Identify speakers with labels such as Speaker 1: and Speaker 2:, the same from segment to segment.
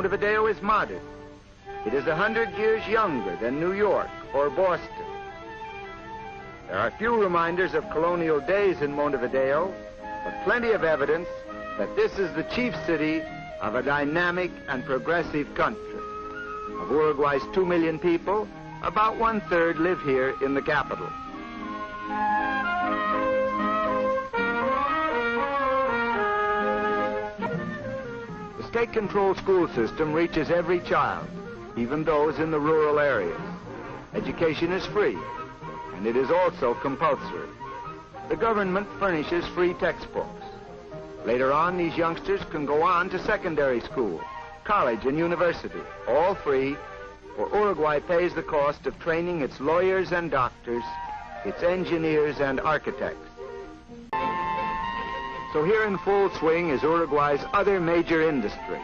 Speaker 1: Montevideo is modern. It is 100 years younger than New York or Boston. There are few reminders of colonial days in Montevideo, but plenty of evidence that this is the chief city of a dynamic and progressive country. Of Uruguay's 2 million people, about 1/3 live here in the capital. The state-controlled school system reaches every child, even those in the rural areas. Education is free, and it is also compulsory. The government furnishes free textbooks. Later on, these youngsters can go on to secondary school, college, and university, all free, for Uruguay pays the cost of training its lawyers and doctors, its engineers and architects. So here in full swing is Uruguay's other major industry.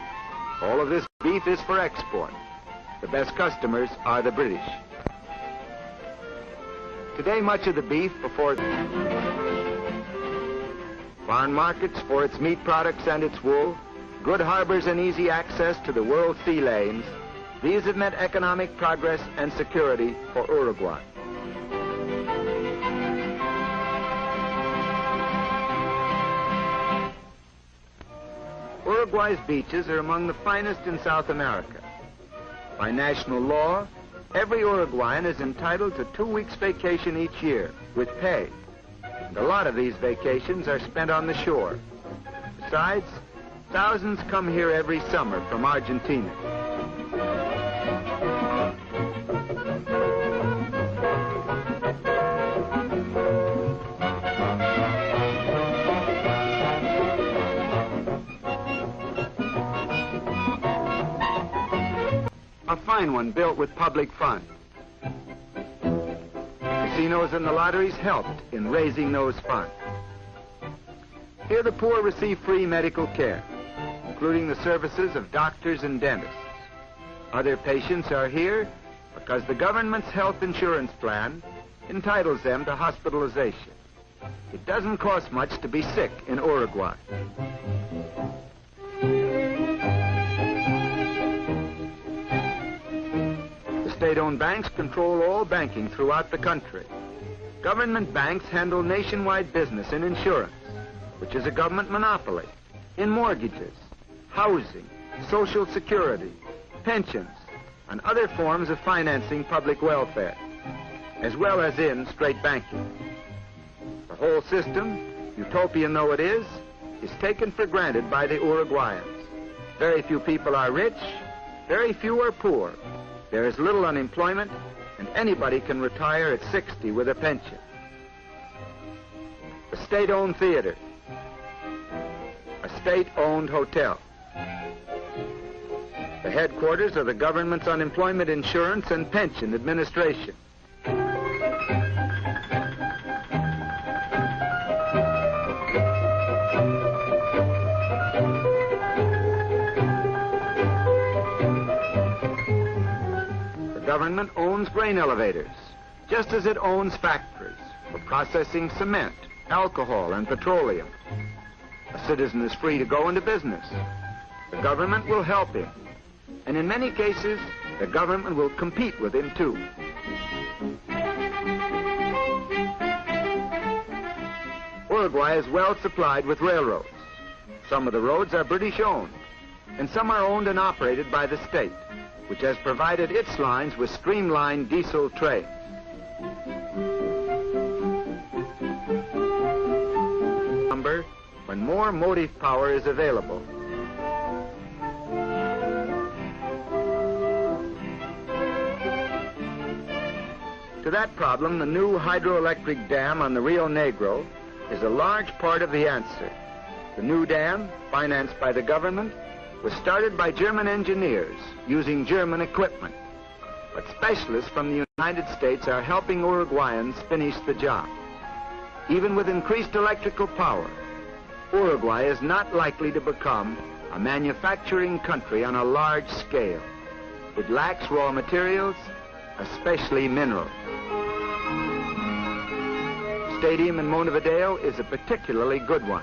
Speaker 1: All of this beef is for export. The best customers are the British. Today, much of the beef before foreign markets for its meat products and its wool, good harbors and easy access to the world sea lanes, these have meant economic progress and security for Uruguay. Uruguay's beaches are among the finest in South America. By national law, every Uruguayan is entitled to 2 weeks vacation each year with pay. And a lot of these vacations are spent on the shore. Besides, thousands come here every summer from Argentina. A fine one built with public funds. Casinos and the lotteries helped in raising those funds. Here the poor receive free medical care, including the services of doctors and dentists. Other patients are here because the government's health insurance plan entitles them to hospitalization. It doesn't cost much to be sick in Uruguay. State-owned banks control all banking throughout the country. Government banks handle nationwide business in insurance, which is a government monopoly, in mortgages, housing, social security, pensions, and other forms of financing public welfare, as well as in straight banking. The whole system, utopian though it is taken for granted by the Uruguayans. Very few people are rich, very few are poor. There is little unemployment, and anybody can retire at 60 with a pension. A state-owned theater, a state-owned hotel, the headquarters of the government's unemployment insurance and pension administration. The government owns grain elevators, just as it owns factories for processing cement, alcohol, and petroleum. A citizen is free to go into business. The government will help him. And in many cases, the government will compete with him too. Uruguay is well supplied with railroads. Some of the roads are British owned, and some are owned and operated by the state, which has provided its lines with streamlined diesel trains. When more motive power is available. To that problem, the new hydroelectric dam on the Rio Negro is a large part of the answer. The new dam, financed by the government, was started by German engineers using German equipment. But specialists from the United States are helping Uruguayans finish the job. Even with increased electrical power, Uruguay is not likely to become a manufacturing country on a large scale. It lacks raw materials, especially minerals. Stadium in Montevideo is a particularly good one.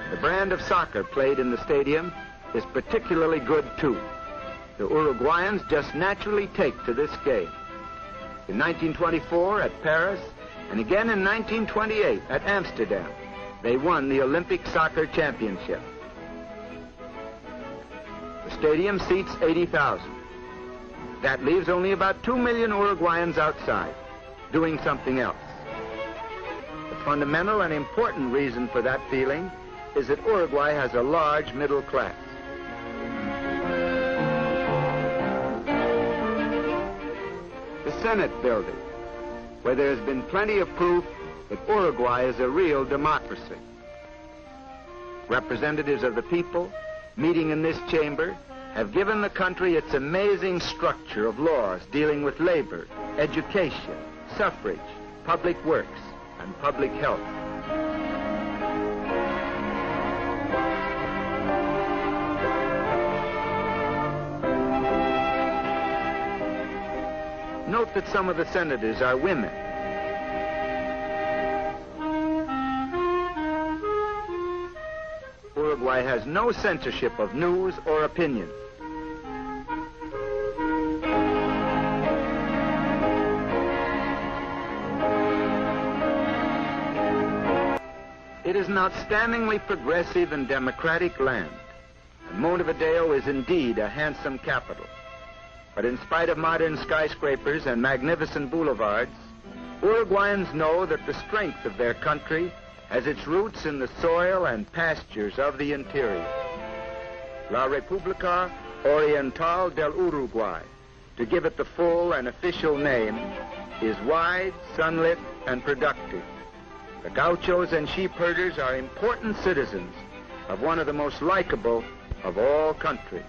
Speaker 1: The brand of soccer played in the stadium is particularly good too. The Uruguayans just naturally take to this game. In 1924 at Paris, and again in 1928 at Amsterdam, they won the Olympic Soccer Championship. The stadium seats 80,000. That leaves only about 2 million Uruguayans outside, doing something else. The fundamental and important reason for that feeling is that Uruguay has a large middle class. The Senate building, where there has been plenty of proof that Uruguay is a real democracy. Representatives of the people meeting in this chamber have given the country its amazing structure of laws dealing with labor, education, suffrage, public works, and public health. Note that some of the senators are women. Uruguay has no censorship of news or opinion. It is an outstandingly progressive and democratic land, and Montevideo is indeed a handsome capital. But in spite of modern skyscrapers and magnificent boulevards, Uruguayans know that the strength of their country has its roots in the soil and pastures of the interior. La República Oriental del Uruguay, to give it the full and official name, is wide, sunlit, and productive. The gauchos and sheep herders are important citizens of one of the most likable of all countries.